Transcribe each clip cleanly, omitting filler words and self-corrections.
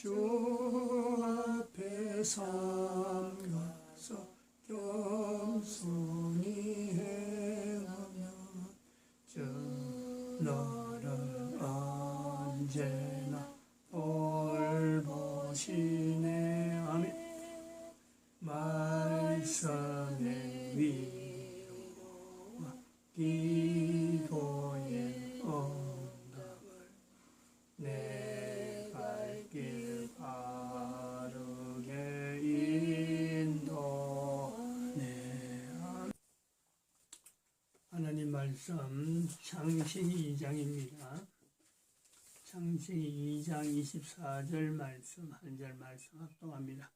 주 앞에 삼가서 겸손히 행하면 주 너를 언제나 돌보시네. 아멘. 말씀의 위로와 기도의 응답을 내 갈 길 바르게 인도하네. 하나님 말씀 창세기 2장입니다. 창세기 2장 24절 말씀 한 절 말씀 합동합니다.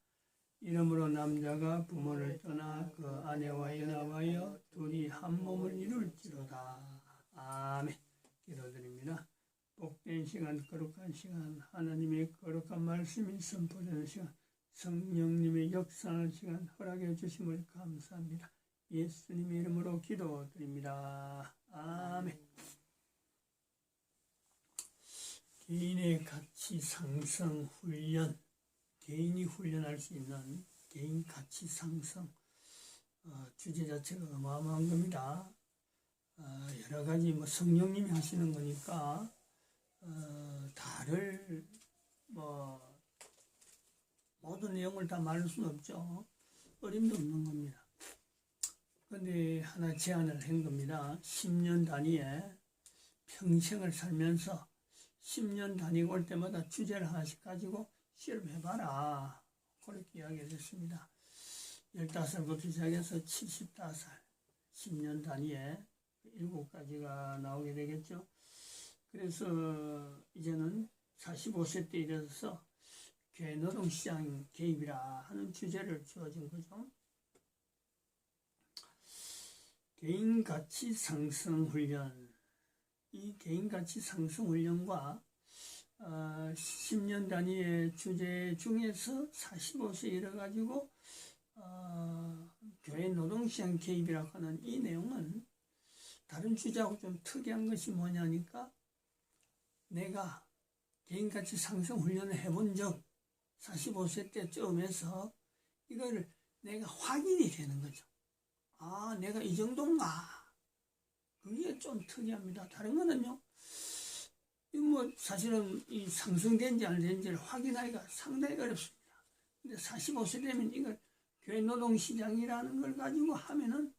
이러므로 남자가 부모를 떠나 그 아내와 연합하여 둘이 한 몸을 이룰지로다. 아멘. 기도드립니다. 복된 시간, 거룩한 시간, 하나님의 거룩한 말씀이 선포되는 시간, 성령님의 역사하는 시간 허락해 주심을 감사합니다. 예수님의 이름으로 기도드립니다. 아멘. 개인의 가치 상승 훈련, 개인이 훈련할 수 있는 개인 가치 상승, 주제 자체가 어마어마한 겁니다. 여러 가지 성령님이 하시는 거니까 다를 모든 내용을 다 말할 수는 없죠. 어림도 없는 겁니다. 그런데 하나 제안을 한 겁니다. 10년 단위에 평생을 살면서 10년 다니고 올 때마다 주제를 하나씩 가지고 실험해봐라. 그렇게 이야기를 했습니다. 15살부터 시작해서 75살, 10년 단위에 7가지가 나오게 되겠죠. 그래서 이제는 45세 때 이르러서 교회 노동시장 개입이라 하는 주제를 주어진 거죠. 개인가치 상승 훈련. 이 개인가치 상승 훈련과 10년 단위의 주제 중에서 45세 이르러가지고 교회 노동시장 개입이라고 하는 이 내용은 다른 주제하고 좀 특이한 것이 뭐냐니까 내가 개인가치 상승 훈련을 해본 적 45세 때쯤에서 이거를 내가 확인이 되는 거죠. 아, 내가 이 정도인가? 그게 좀 특이합니다. 다른 거는요, 사실은 이 상승된지 안 된지를 확인하기가 상당히 어렵습니다. 근데 45세 되면 이걸 교회 노동시장이라는 걸 가지고 하면은,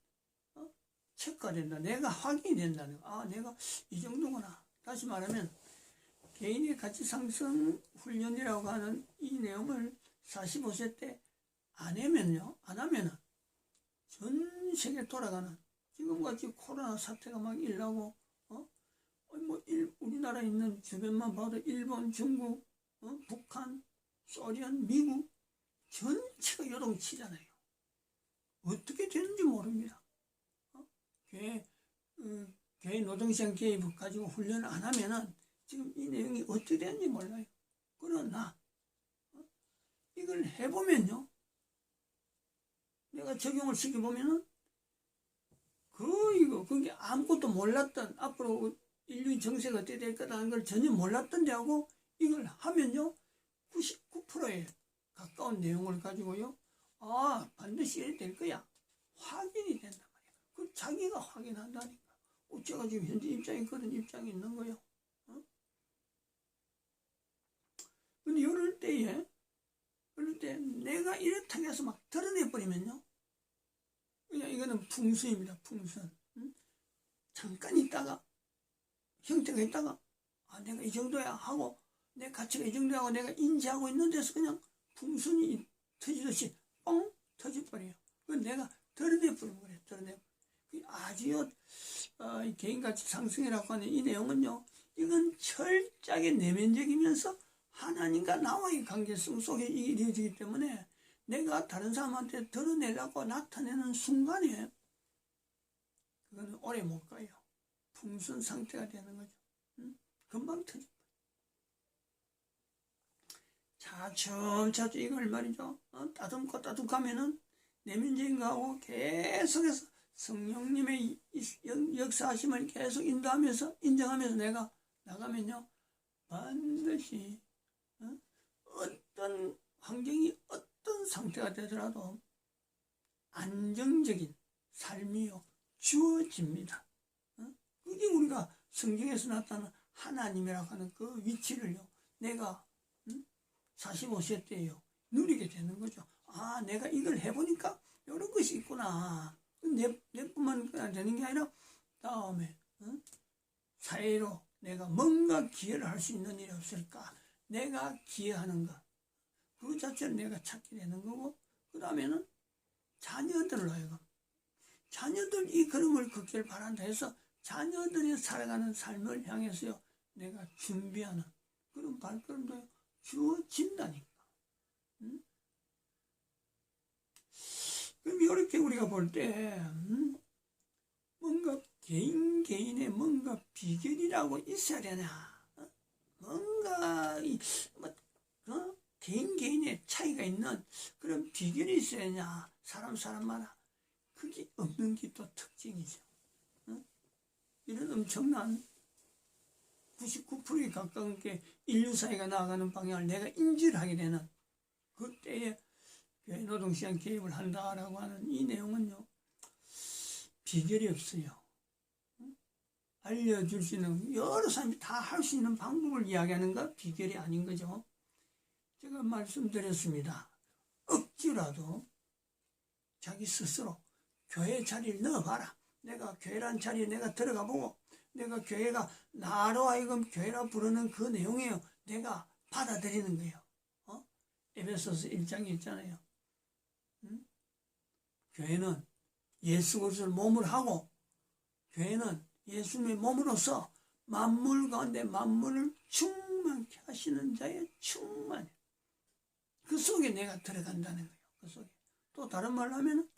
체크가 된다. 내가 확인이 된다는 거. 아, 내가 이 정도구나. 다시 말하면, 개인의 가치 상승 훈련이라고 하는 이 내용을 45세 때 안 하면은 전 세계 돌아가는 지금같이 코로나 사태가 막 일나고, 우리나라에 있는 주변만 봐도 일본, 중국, 북한, 소련, 미국 전체가 요동치잖아요. 어떻게 되는지 모릅니다. 교회 노동시장 개입 가지고 훈련을 안 하면은 지금 이 내용이 어떻게 되는지 몰라요. 그러나 이걸 해보면요, 내가 적용을 시켜보면은 그게 아무것도 몰랐던, 앞으로 인류의 정세가 어떻게 될 거라는 걸 전혀 몰랐던 데하고 이걸 하면요 99%에 가까운 내용을 가지고요, 아, 반드시 이래 될 거야 확인이 된단 말이야. 그 자기가 확인한다니까. 제가 지금 현재 입장에 그런 입장이 있는 거예요. 근데 이럴 때 내가 이렇다고 해서 막 드러내버리면요, 그냥 이거는 풍수입니다. 풍선. 잠깐 있다가 형태가 있다가 내가 이 정도야 하고 내 가치가 이 정도야 하고 내가 인지하고 있는 데서 그냥 풍선이 터지듯이 뻥 터져버려요. 그건 내가 드러내버린 거예요. 아주 개인가치 상승이라고 하는 이 내용은요, 이건 철저하게 내면적이면서 하나님과 나와의 관계성 속에 이루어지기 때문에 내가 다른 사람한테 드러내려고 나타내는 순간에 그거는 오래 못 가요. 풍선 상태가 되는 거죠. 금방 터져. 차츰차츰 이걸 말이죠. 따듬가면은 내면적인 거하고 계속해서 성령님의 역사하심을 계속 인도하면서 인정하면서 내가 나가면요, 반드시 어떤 환경이 어떤 상태가 되더라도 안정적인 삶이요 주어집니다. 그게 우리가 성경에서 나타나는 하나님이라고 하는 그 위치를요 내가 45세 때요 누리게 되는 거죠. 아, 내가 이걸 해보니까 이런 것이 있구나. 내뿐만 되는 게 아니라 다음에 사회로 내가 뭔가 기여를 할 수 있는 일이 없을까. 내가 기여하는 것, 그 자체를 내가 찾게 되는 거고, 그 다음에는 자녀들로 하여금 자녀들 이 걸음을 걷기를 바란다 해서 자녀들이 살아가는 삶을 향해서요 내가 준비하는 그런 발걸음도 주어진다니까. 그럼 이렇게 우리가 볼 때 뭔가 개인의 뭔가 비결이라고 있어야 되나? 뭔가 개인의 차이가 있는 그런 비결이 있어야 되냐? 사람마다 그게 없는 게 또 특징이죠. 이런 엄청난 99%에 가까운 게 인류 사회가 나아가는 방향을 내가 인지를 하게 되는 그때에 교회 노동시장 개입을 한다라고 하는 이 내용은요 비결이 없어요. 알려줄 수 있는 여러 사람이 다 할 수 있는 방법을 이야기하는 거 비결이 아닌 거죠. 제가 말씀드렸습니다. 억지라도 자기 스스로 교회 자리를 넣어봐라. 내가 교회란 자리에 내가 들어가 보고 내가 교회가 나로 하여금 교회라 부르는 그 내용이에요. 내가 받아들이는 거예요. 에베소서 1장에 있잖아요. 교회는 예수 그리스도를 몸으로 하고 교회는 예수님의 몸으로서 만물 가운데 만물을 충만케 하시는 자의 충만. 그 속에 내가 들어간다는 거예요. 그 속에. 또 다른 말로 하면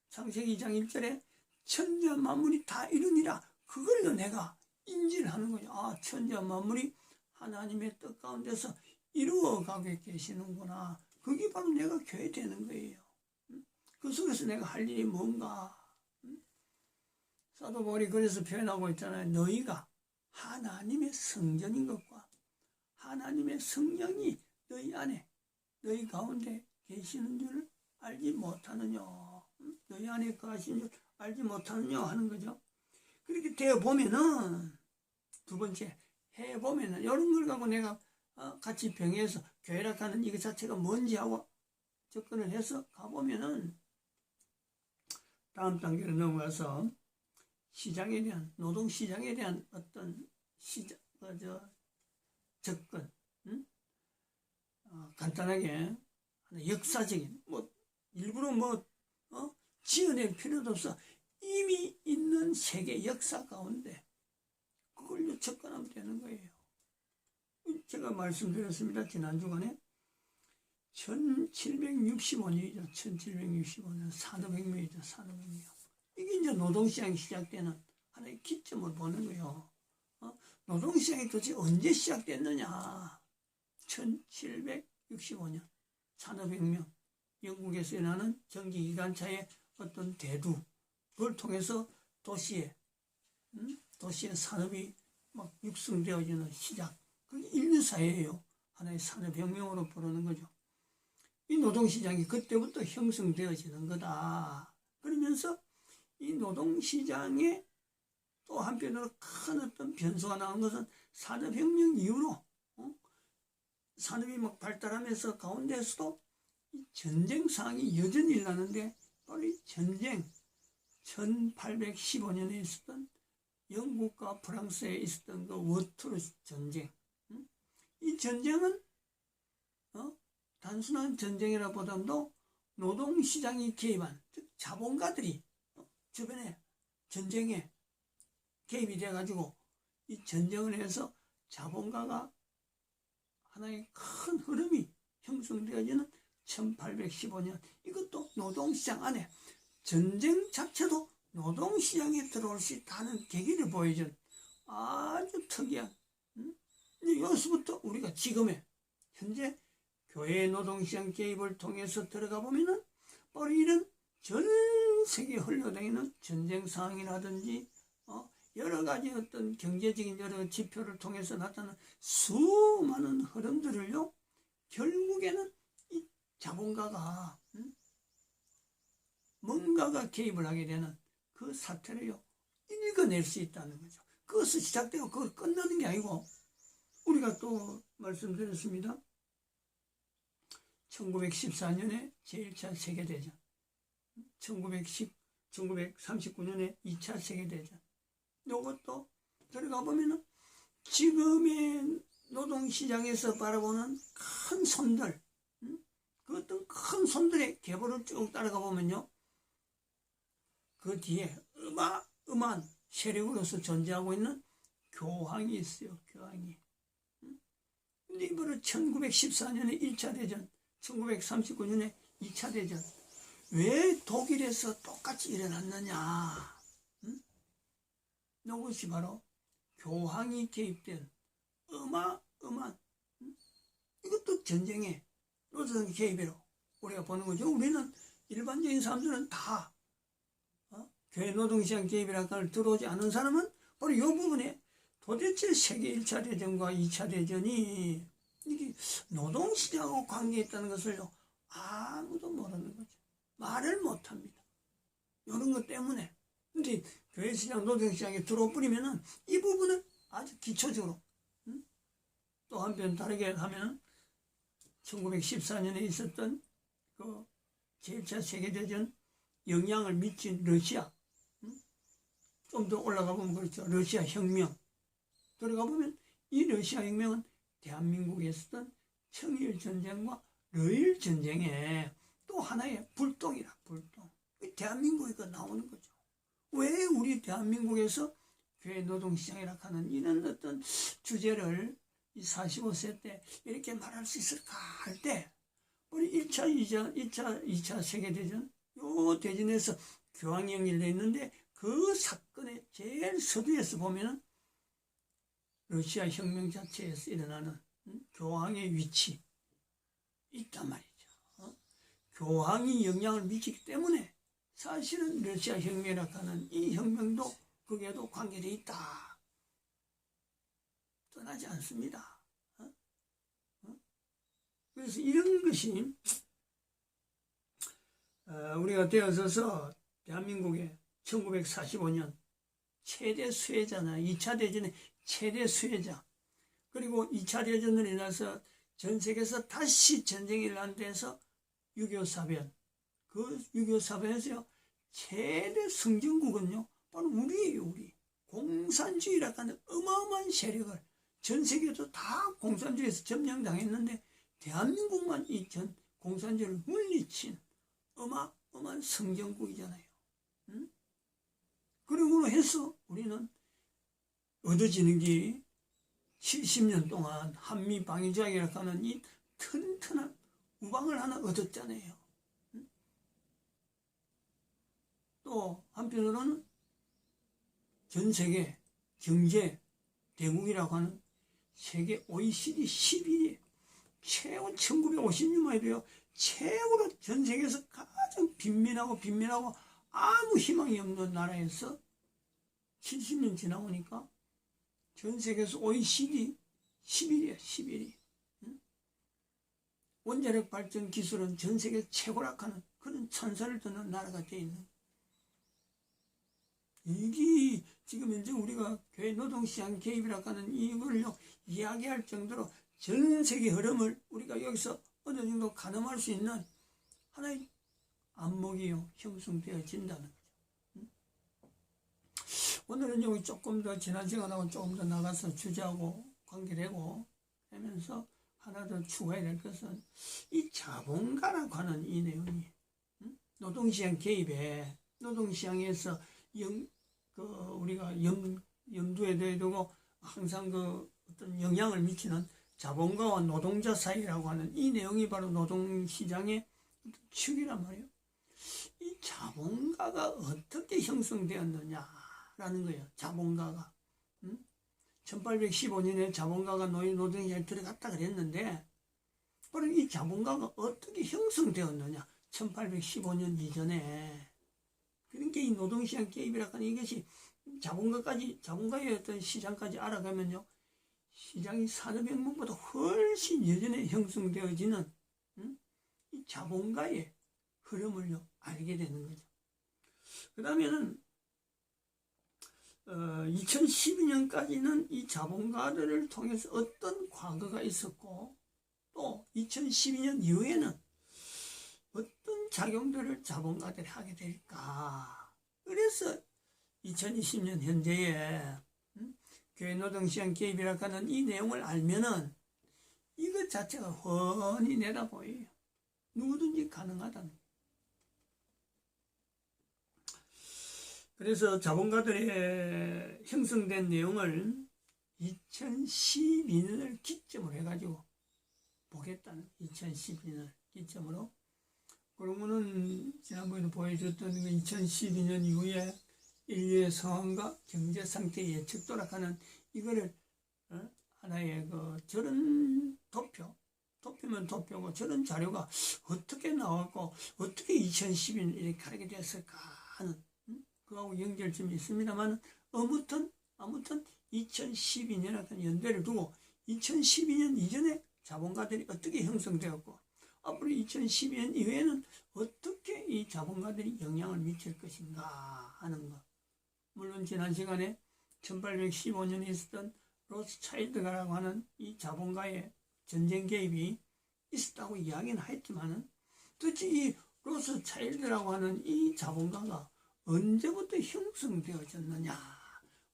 창세기 2장 1절에 천지와 만물이 다 이루니라. 그걸로 내가 인지를 하는 거죠. 아, 천지와 만물이 하나님의 뜻 가운데서 이루어가게 계시는구나. 그게 바로 내가 교회 되는 거예요. 그 속에서 내가 할 일이 뭔가. 사도 바울이 그래서 표현하고 있잖아요. 너희가 하나님의 성전인 것과 하나님의 성령이 너희 안에 너희 가운데 계시는 줄 알지 못하느냐. 너희 안에 거하신 줄 알지 못하느냐 하는 거죠. 그렇게 되어보면은 두 번째 해보면은 이런 걸 갖고 내가 같이 병행해서 교회라 하는 이거 자체가 뭔지 하고 접근을 해서 가보면은 다음 단계로 넘어가서 시장에 대한 노동시장에 대한 어떤 접근, 간단하게 역사적인 일부러 지어낼 필요도 없어. 이미 있는 세계 역사 가운데 그걸로 접근하면 되는 거예요. 제가 말씀드렸습니다. 지난 주간에 1765년이죠. 1765년 산업혁명이죠. 산업혁명. 이게 이제 노동시장이 시작되는 하나의 기점을 보는 거예요. 노동시장이 도대체 언제 시작됐느냐. 1765년 산업혁명. 영국에서 일어나는 전기기관차의 어떤 대두. 그걸 통해서 도시의 산업이 막 육성되어지는 시작. 그게 인류사회예요. 하나의 산업혁명으로 부르는 거죠. 이 노동시장이 그때부터 형성되어지는 거다. 그러면서 이 노동시장에 또 한편으로 큰 어떤 변수가 나온 것은 산업혁명 이후로 산업이 막 발달하면서 가운데서도 이 전쟁 상황이 여전히 일어나는데 바로 이 전쟁 1815년에 있었던 영국과 프랑스에 있었던 그 워트루 전쟁. 이 전쟁은 단순한 전쟁이라 보다도 노동시장이 개입한 즉 자본가들이 주변에 전쟁에 개입이 돼가지고 이 전쟁을 해서 자본가가 하나의 큰 흐름이 형성되어지는 1815년. 이것도 노동시장 안에 전쟁 자체도 노동시장에 들어올 수 있다는 계기를 보여준 아주 특이한 이제 여기서부터 우리가 지금의 현재 교회 노동시장 개입을 통해서 들어가 보면은 바로 이런 전 세계에 흘러다니는 전쟁 상황이라든지 여러 가지 어떤 경제적인 여러 지표를 통해서 나타나는 수많은 흐름들을요 결국에는 자본가가 뭔가가 개입을 하게 되는 그 사태를요 읽어낼 수 있다는 거죠. 그것을 시작되고 그걸 끝나는 게 아니고, 우리가 또 말씀드렸습니다. 1914년에 제1차 세계대전, 1939년에 2차 세계대전, 요것도 들어가 보면은 지금의 노동시장에서 바라보는 큰 손들, 그 어떤 큰 손들의 계보를 쭉 따라가 보면요, 그 뒤에 어마어마한 세력으로서 존재하고 있는 교황이 있어요. 교황이. 근데 이거를 1914년에 1차 대전, 1939년에 2차 대전, 왜 독일에서 똑같이 일어났느냐? 이것이 바로 교황이 개입된 어마어마한, 이것도 전쟁의 노동 개입으로 우리가 보는 거죠. 우리는 일반적인 사람들은 다 교회 노동시장 개입이라는 걸 들어오지 않은 사람은 바로 이 부분에 도대체 세계 1차 대전과 2차 대전이 이게 노동시장하고 관계있다는 것을요 아무도 모르는 거죠. 말을 못합니다. 이런 것 때문에. 근데 교회시장, 노동시장에 들어버리면은 이 부분을 아주 기초적으로, 또 한편 다르게 하면 1914년에 있었던 그 제1차 세계대전 영향을 미친 러시아, 좀 더 올라가 보면 그렇죠. 러시아 혁명. 들어가 보면 이 러시아 혁명은 대한민국에 있었던 청일 전쟁과 러일 전쟁의 또 하나의 불똥이라, 불똥. 대한민국에 나오는 거죠. 왜 우리 대한민국에서 교회 노동시장이라 하는 이런 어떤 주제를 이 45세 때 이렇게 말할 수 있을까 할 때, 우리 1차, 2차 세계대전, 요 대전에서 교황이 연결되어 있는데, 그 사건의 제일 서두에서 보면은 러시아 혁명 자체에서 일어나는 교황의 위치 있단 말이죠. 교황이 영향을 미치기 때문에 사실은 러시아 혁명이라고 하는 이 혁명도 거기에도 관계되어 있다. 떠나지 않습니다. 그래서 이런 것이 우리가 되어서서 대한민국의 1945년 최대 수혜자나 2차 대전의 최대 수혜자, 그리고 2차 대전으로 인해서 전 세계에서 다시 전쟁이 일어난 데서 6.25 사변, 그 6.25 사변에서요 최대 승전국은요 바로 우리예요. 우리 공산주의라고 하는 어마어마한 세력을 전 세계도 다 공산주의에서 점령당했는데 대한민국만 이 전 공산주의를 물리친 어마어마한 승전국이잖아요. 그러고 해서 우리는 얻어지는 게 70년 동안 한미 방위조약이라고 하는 이 튼튼한 우방을 하나 얻었잖아요. 또 한편으로는 전 세계 경제 대국이라고 하는 세계 OECD 11위, 최고 1956만 해도요 최고로 전 세계에서 가장 빈민하고 아무 희망이 없는 나라에서 70년 지나오니까 전 세계에서 OECD 11위야, 11위. 원자력 발전 기술은 전 세계 최고락하는 그런 찬사를 듣는 나라가 되어 있는. 이게 지금 현재 우리가 교회 노동시장 개입이라고 하는 이걸요 이야기할 정도로 전 세계 흐름을 우리가 여기서 어느 정도 가늠할 수 있는 하나의 안목이요 형성되어진다는 거죠. 오늘은 여기 조금 더 지난 시간하고 조금 더 나가서 주제하고 관계되고 하면서 하나 더 추가해야 될 것은 이 자본가라고 하는 이 내용이 노동시장 개입에 노동시장에서 우리가 염두에 둬야 되고 항상 그 어떤 영향을 미치는 자본가와 노동자 사이라고 하는 이 내용이 바로 노동시장의 축이란 말이에요. 이 자본가가 어떻게 형성되었느냐라는 거예요. 자본가가 1815년에 자본가가 노동시장에 들어갔다 그랬는데 바로 이 자본가가 어떻게 형성되었느냐 1815년 이전에. 그러니까 이 노동시장 개입이라고 하는 이것이 자본가의 어떤 시장까지 알아가면요 시장이 산업혁명보다 훨씬 예전에 형성되어지는 이 자본가의 흐름을 알게 되는 거죠. 그 다음에는 2012년까지는 이 자본가들을 통해서 어떤 과거가 있었고, 또 2012년 이후에는 어떤 작용들을 자본가들이 하게 될까. 그래서 2020년 현재에 교회노동시장 개입이라고 하는 이 내용을 알면은 이것 자체가 훤히 내다 보여요. 누구든지 가능하다는 거예요. 그래서 자본가들의 형성된 내용을 2012년을 기점으로 해가지고 보겠다는, 2012년을 기점으로. 그러면은 지난번에 보여줬던 2012년 이후에 인류의 상황과 경제 상태 예측 도락하는 이거를 하나의 저런 도표면 도표고 저런 자료가 어떻게 나왔고 어떻게 2012년 이렇게 하게 됐을까 하는 그거하고 연결점이 있습니다만 아무튼 2012년하고 연대를 두고 2012년 이전에 자본가들이 어떻게 형성되었고 앞으로 2012년 이후에는 어떻게 이 자본가들이 영향을 미칠 것인가 하는 것. 물론 지난 시간에 1815년에 있었던 로스차일드라고 하는 이 자본가의 전쟁 개입이 있었다고 이야기는 했지만은 도대체 이 로스차일드라고 하는 이 자본가가 언제부터 형성되어졌느냐,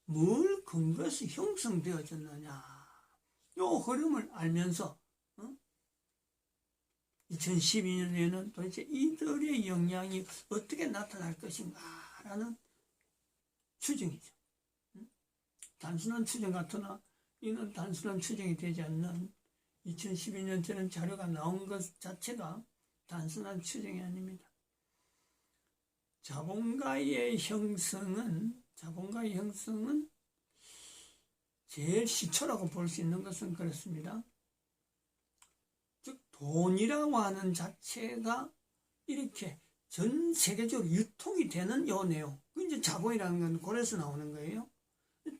뭘 근거해서 형성되어졌느냐, 요 흐름을 알면서 2012년에는 도대체 이들의 영향이 어떻게 나타날 것인가라는 추정이죠. 단순한 추정 같으나 이는 단순한 추정이 되지 않는 2012년처럼 자료가 나온 것 자체가 단순한 추정이 아닙니다. 자본가의 형성은 제일 시초라고 볼 수 있는 것은 그렇습니다. 즉 돈이라고 하는 자체가 이렇게 전 세계적으로 유통이 되는 요 내용, 그 이제 자본이라는 건 그래서 나오는 거예요.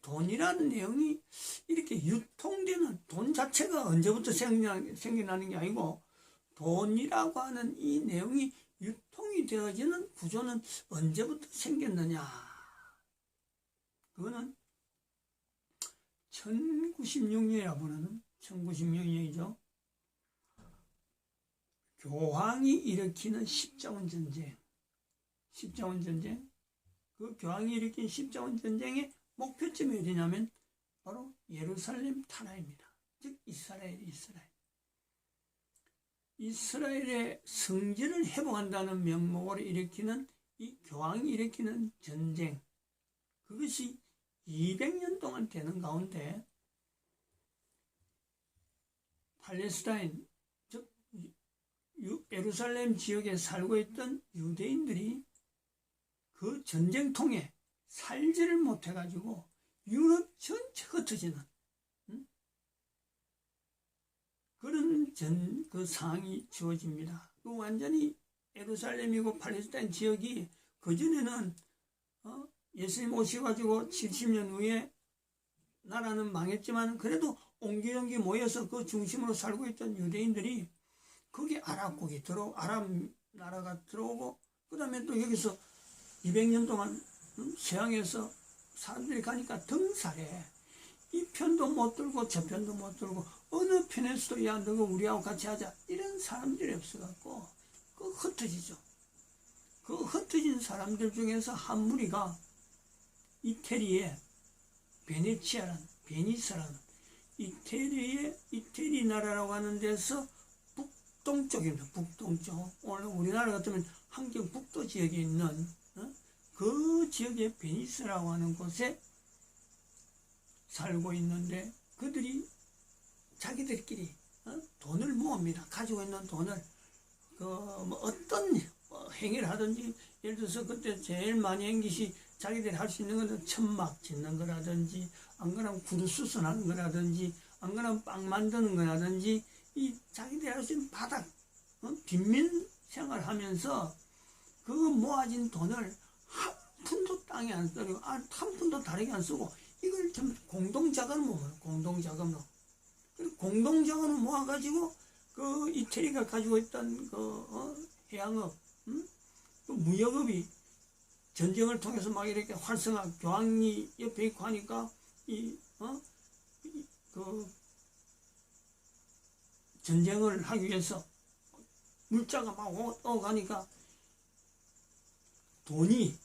돈이라는 내용이 이렇게 유통되는, 돈 자체가 언제부터 생겨나는 게 아니고 돈이라고 하는 이 내용이 유통이 되어지는 구조는 언제부터 생겼느냐. 그거는 1096년이라고 보는 1096년이죠. 교황이 일으키는 십자군 전쟁. 그 교황이 일으킨 십자군 전쟁의 목표점이 어디냐면 바로 예루살렘 탄압입니다. 즉 이스라엘의 성전을 회복한다는 명목으로 일으키는 이 교황이 일으키는 전쟁, 그것이 200년 동안 되는 가운데 팔레스타인, 즉 예루살렘 지역에 살고 있던 유대인들이 그 전쟁통에 살지를 못해가지고 유럽 전체 흩어지는 그런 그 상황이 주어집니다. 그 완전히 예루살렘이고 팔레스타인 지역이 그전에는 예수님 오셔가지고 70년 후에 나라는 망했지만 그래도 옹기종기 모여서 그 중심으로 살고 있던 유대인들이 거기 아랍 나라가 들어오고 그 다음에 또 여기서 200년 동안 서양에서 사람들이 가니까 등살해. 이 편도 못 들고 저 편도 못 들고 어느 편에서도 야 너가 우리하고 같이 하자 이런 사람들이 없어갖고 그 흩어지죠. 그 흩어진 사람들 중에서 한 무리가 이태리의 베니스라는 이태리 나라라고 하는 데서 북동쪽입니다. 북동쪽. 오늘 우리나라 같으면 함경 북도 지역에 있는 그 지역의 베니스라고 하는 곳에 살고 있는데 그들이 자기들끼리 돈을 모읍니다. 가지고 있는 돈을 어떤 행위를 하든지 예를 들어서 그때 제일 많이 한 것이 자기들이 할 수 있는 것은 천막 짓는 거라든지 안 그러면 구두 수선하는 거라든지 안 그러면 빵 만드는 거라든지 이 자기들이 할 수 있는 바닥 빈민 생활하면서 그 모아진 돈을 한 푼도 땅에 안 쓰고 한 푼도 다르게 안 쓰고 이걸 전부 공동자금으로 모아요. 공동자금으로 모아가지고 그 이태리가 가지고 있던 해양업, 그 무역업이 전쟁을 통해서 막 이렇게 활성화, 교황이 옆에 있고 하니까 그 전쟁을 하기 위해서 물자가 막 오가니까 돈이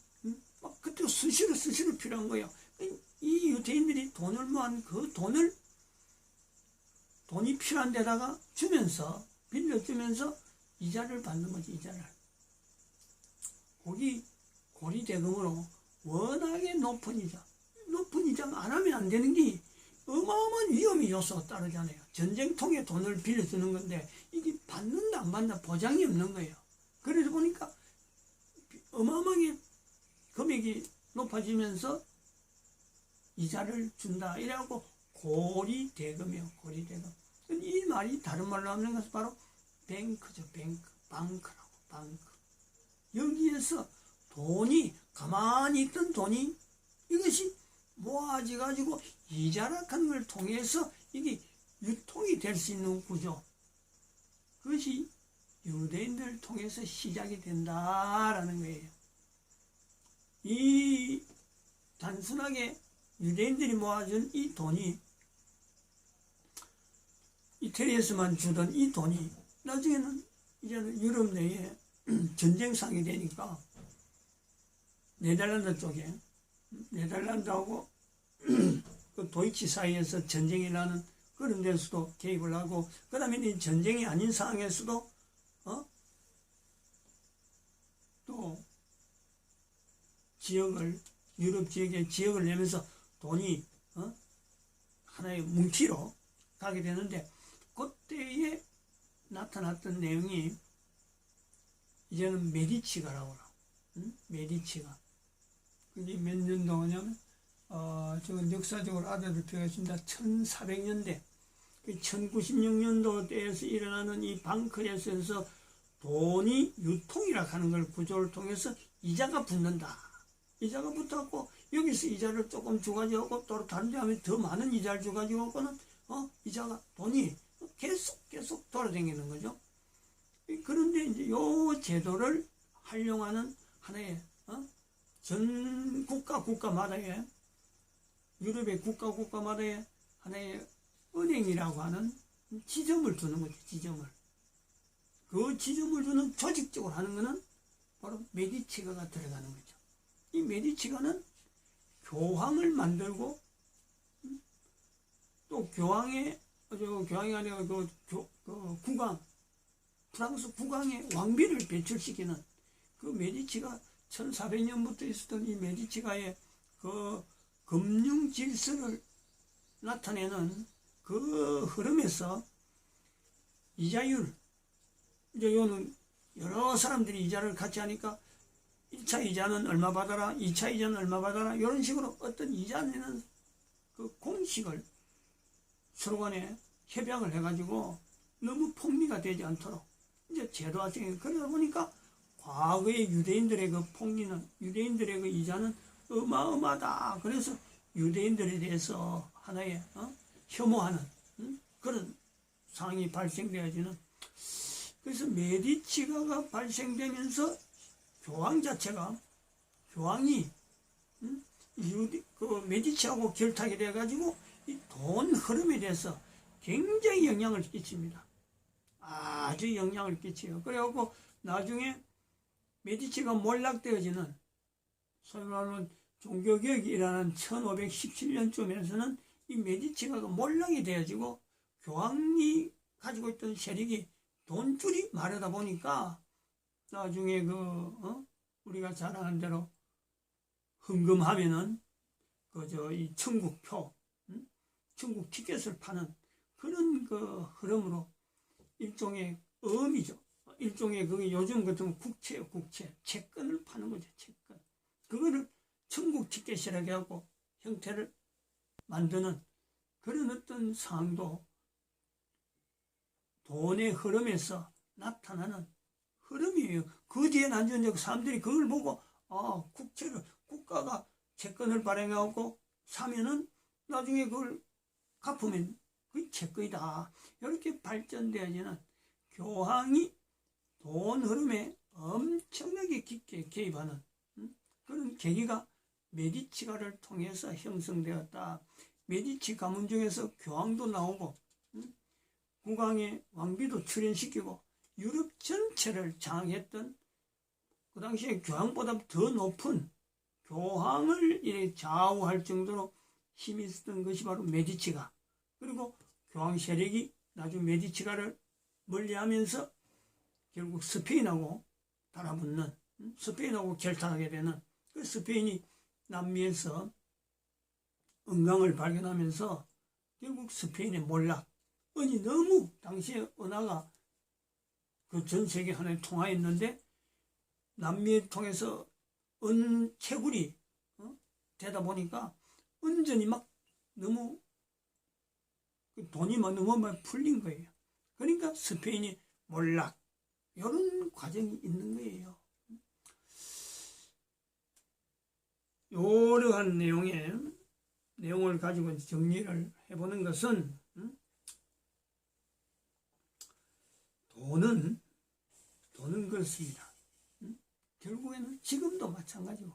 막 그때 수시로 필요한 거예요. 이 유대인들이 돈을 모은 그 돈이 필요한 데다가 주면서 빌려주면서 이자를 받는 거지. 이자를 고리 대금으로 워낙에 높은 이자가 안 하면 안 되는 게 어마어마한 위험이 요소가 따르잖아요. 전쟁통에 돈을 빌려주는 건데 이게 받는다 안 받는다 보장이 없는 거예요. 그래서 보니까 어마어마하게 금액이 높아지면서 이자를 준다 이래갖고 고리대금이요. 고리대금. 이 말이 다른 말로 하는 것은 바로 뱅크죠. 방크라고. 방크. 여기에서 돈이 가만히 있던 돈이 이것이 모아져 가지고 이자락하는 걸 통해서 이게 유통이 될 수 있는 구조, 그것이 유대인들을 통해서 시작이 된다라는 거예요. 이 단순하게 유대인들이 모아준 이 돈이, 이태리에서만 주던 이 돈이 나중에는 이제는 유럽 내에 전쟁상이 되니까 네덜란드 쪽에, 네덜란드하고 그 도이치 사이에서 전쟁이 나는 그런 데서도 개입을 하고, 그 다음에 이 전쟁이 아닌 상황에서도 또 유럽 지역에 지역을 내면서 돈이 하나의 뭉치로 가게 되는데, 그때에 나타났던 내용이 이제는 메디치가라고 그러고, 메디치가 그게 몇 년도냐면 저건 역사적으로 알아둘 필요가 있습니다. 1400년대 1096년도 때에서 일어나는 이 방크에서 돈이 유통이라 하는 걸 구조를 통해서 이자가 붙는다. 이자가 붙었고 여기서 이자를 조금 주가지고 또 다른 데 하면 더 많은 이자를 주가지고는 이자가 돈이 계속 돌아다니는 거죠. 그런데 이제 요 제도를 활용하는 하나의 전 국가마다의, 유럽의 국가마다의 하나의 은행이라고 하는 지점을 두는 거죠. 그 지점을 두는 조직적으로 하는 것은 바로 메디치가가 들어가는 거죠. 이 메디치가는 교황을 만들고, 또 교황이 아니라 국왕, 프랑스 국왕의 왕비를 배출시키는 그 메디치가 1400년부터 있었던 이 메디치가의 그 금융 질서를 나타내는 그 흐름에서 이자율, 이제 요는 여러 사람들이 이자를 같이 하니까 1차 이자는 얼마 받아라, 2차 이자는 얼마 받아라, 이런 식으로 어떤 이자 내는 그 공식을 서로 간에 협약을 해가지고 너무 폭리가 되지 않도록 이제 제도화적인, 그러다 보니까 과거의 유대인들의 그 폭리는, 유대인들의 그 이자는 어마어마하다. 그래서 유대인들에 대해서 하나의 혐오하는 그런 상황이 발생되어지는, 그래서 메디치가가 발생되면서 교황이 그 메디치하고 결탁이 돼가지고 이 돈 흐름에 대해서 굉장히 영향을 끼칩니다. 아주 영향을 끼쳐요. 그래갖고 나중에 메디치가 몰락되어지는, 소위 말하는 종교개혁이 일어난 1517년쯤에서는 이 메디치가 몰락이 되어지고 교황이 가지고 있던 세력이 돈줄이 마르다 보니까 나중에 우리가 잘 아는 대로 헌금하면은 이 천국표, 천국 티켓을 파는 그런 그 흐름으로 일종의 어미죠. 일종의 그게 요즘 같은 국채요, 국채. 채권을 파는 거죠, 채권. 그거를 천국 티켓이라고 하고 형태를 만드는 그런 어떤 상황도 돈의 흐름에서 나타나는 흐름이에요. 그 뒤에 나중에 사람들이 그걸 보고, 국가가 채권을 발행하고 사면은 나중에 그걸 갚으면 그게 채권이다. 이렇게 발전되어지는 교황이 돈 흐름에 엄청나게 깊게 개입하는 그런 계기가 메디치가를 통해서 형성되었다. 메디치 가문 중에서 교황도 나오고 국왕의 왕비도 출연시키고 유럽 전체를 장악했던 그 당시에 교황보다 더 높은 교황을 이렇게 좌우할 정도로 힘이 있었던 것이 바로 메디치가. 그리고 교황 세력이 나중 메디치가를 멀리하면서 결국 스페인하고 달아붙는, 스페인하고 결탁하게 되는, 그 스페인이 남미에서 은강을 발견하면서 결국 스페인의 몰락, 은이 너무 당시에 은하가 그 전 세계 하나에 통하였는데 남미에 통해서 은 채굴이 되다 보니까 은전이 막 너무 돈이 막 너무 막 풀린 거예요. 그러니까 스페인이 몰락, 이런 과정이 있는 거예요. 이러한 내용을 가지고 정리를 해보는 것은 돈은 그렇습니다. 결국에는 지금도 마찬가지고,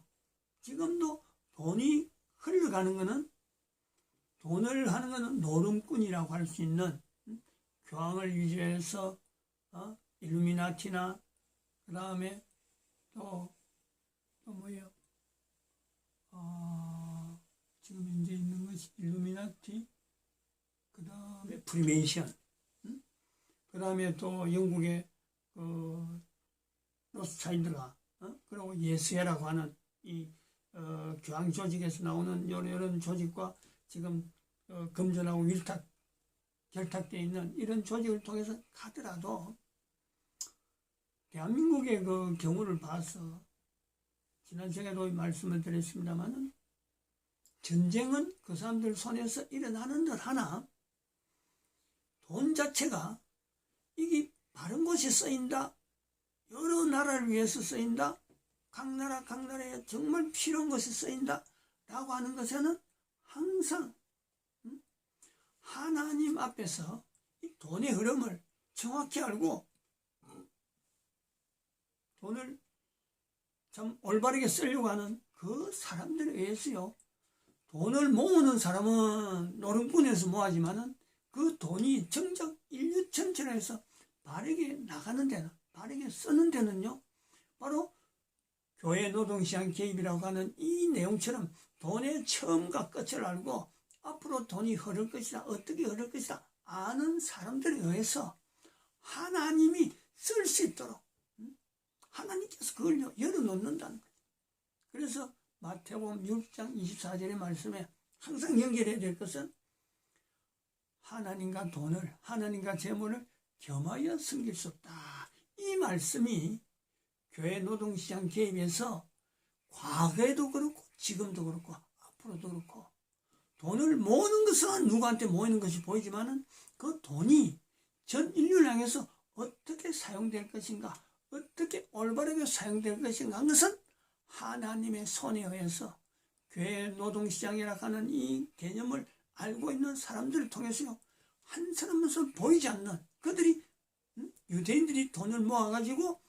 지금도 돈이 흘러가는 것은, 돈을 하는 것은 노름꾼이라고 할 수 있는 교황을 위주해서 일루미나티나 그 다음에 또 뭐예요? 지금 현재 있는 것이 일루미나티, 그 다음에 프리메이션, 그 다음에 또 영국의 로스차일드가 그리고 예수회라고 하는 이 교황 조직에서 나오는 이런 조직과 지금 금전하고 결탁되어 있는 이런 조직을 통해서 가더라도 대한민국의 그 경우를 봐서 지난 시간에도 말씀을 드렸습니다만은 전쟁은 그 사람들 손에서 일어나는 듯 하나 돈 자체가 이게 바른 곳에 쓰인다, 여러 나라를 위해서 쓰인다, 각 나라에 정말 필요한 것에 쓰인다 라고 하는 것에는 항상 하나님 앞에서 이 돈의 흐름을 정확히 알고 돈을 참 올바르게 쓰려고 하는 그 사람들에 의해서요. 돈을 모으는 사람은 노름꾼에서 모아지만은 그 돈이 정작 인류 전체로 해서 바르게 나가는 데는, 바르게 쓰는 데는요, 바로 교회 노동시장 개입이라고 하는 이 내용처럼 돈의 처음과 끝을 알고 앞으로 돈이 흐를 것이다, 어떻게 흐를 것이다 아는 사람들에 의해서 하나님이 쓸 수 있도록 하나님께서 그걸 열어놓는다는 거죠. 그래서 마태복음 6장 24절의 말씀에 항상 연결해야 될 것은 하나님과 돈을, 하나님과 재물을 겸하여 섬길 수 없다. 이 말씀이 교회 노동시장 개입에서 과거에도 그렇고 지금도 그렇고 앞으로도 그렇고 돈을 모으는 것은 누구한테 모이는 것이 보이지만은 그 돈이 전 인류를 향해서 어떻게 사용될 것인가, 어떻게 올바르게 사용될 것인가 하는 것은 하나님의 손에 의해서 교회 노동시장이라고 하는 이 개념을 알고 있는 사람들을 통해서요, 한 사람으로서 보이지 않는 그들이 유대인들이 돈을 모아가지고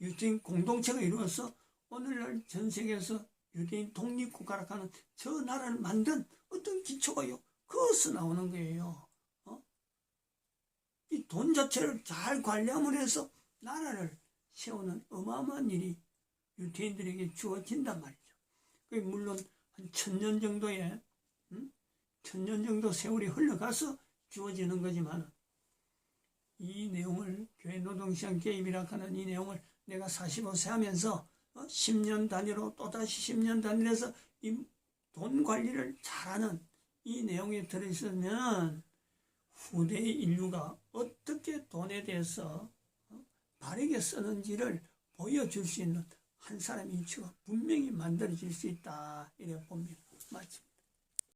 유대인 공동체가 이루어서 오늘날 전 세계에서 유대인 독립국가라고 하는 저 나라를 만든 어떤 기초가요, 그것서 나오는 거예요. 이 돈 자체를 잘 관리함으로 해서 나라를 세우는 어마어마한 일이 유대인들에게 주어진단 말이죠. 물론 한 1000년 정도의 1000년 정도 세월이 흘러가서 주어지는 거지만 이 내용을 교회 노동시장 개입이라고 하는 이 내용을 내가 45세 하면서 10년 단위로 또다시 10년 단위로 해서 이 돈 관리를 잘하는 이 내용에 들어있으면 후대의 인류가 어떻게 돈에 대해서 바르게 쓰는지를 보여줄 수 있는 한 사람의 위치가 분명히 만들어질 수 있다, 이렇게 봅니다. 마칩니다.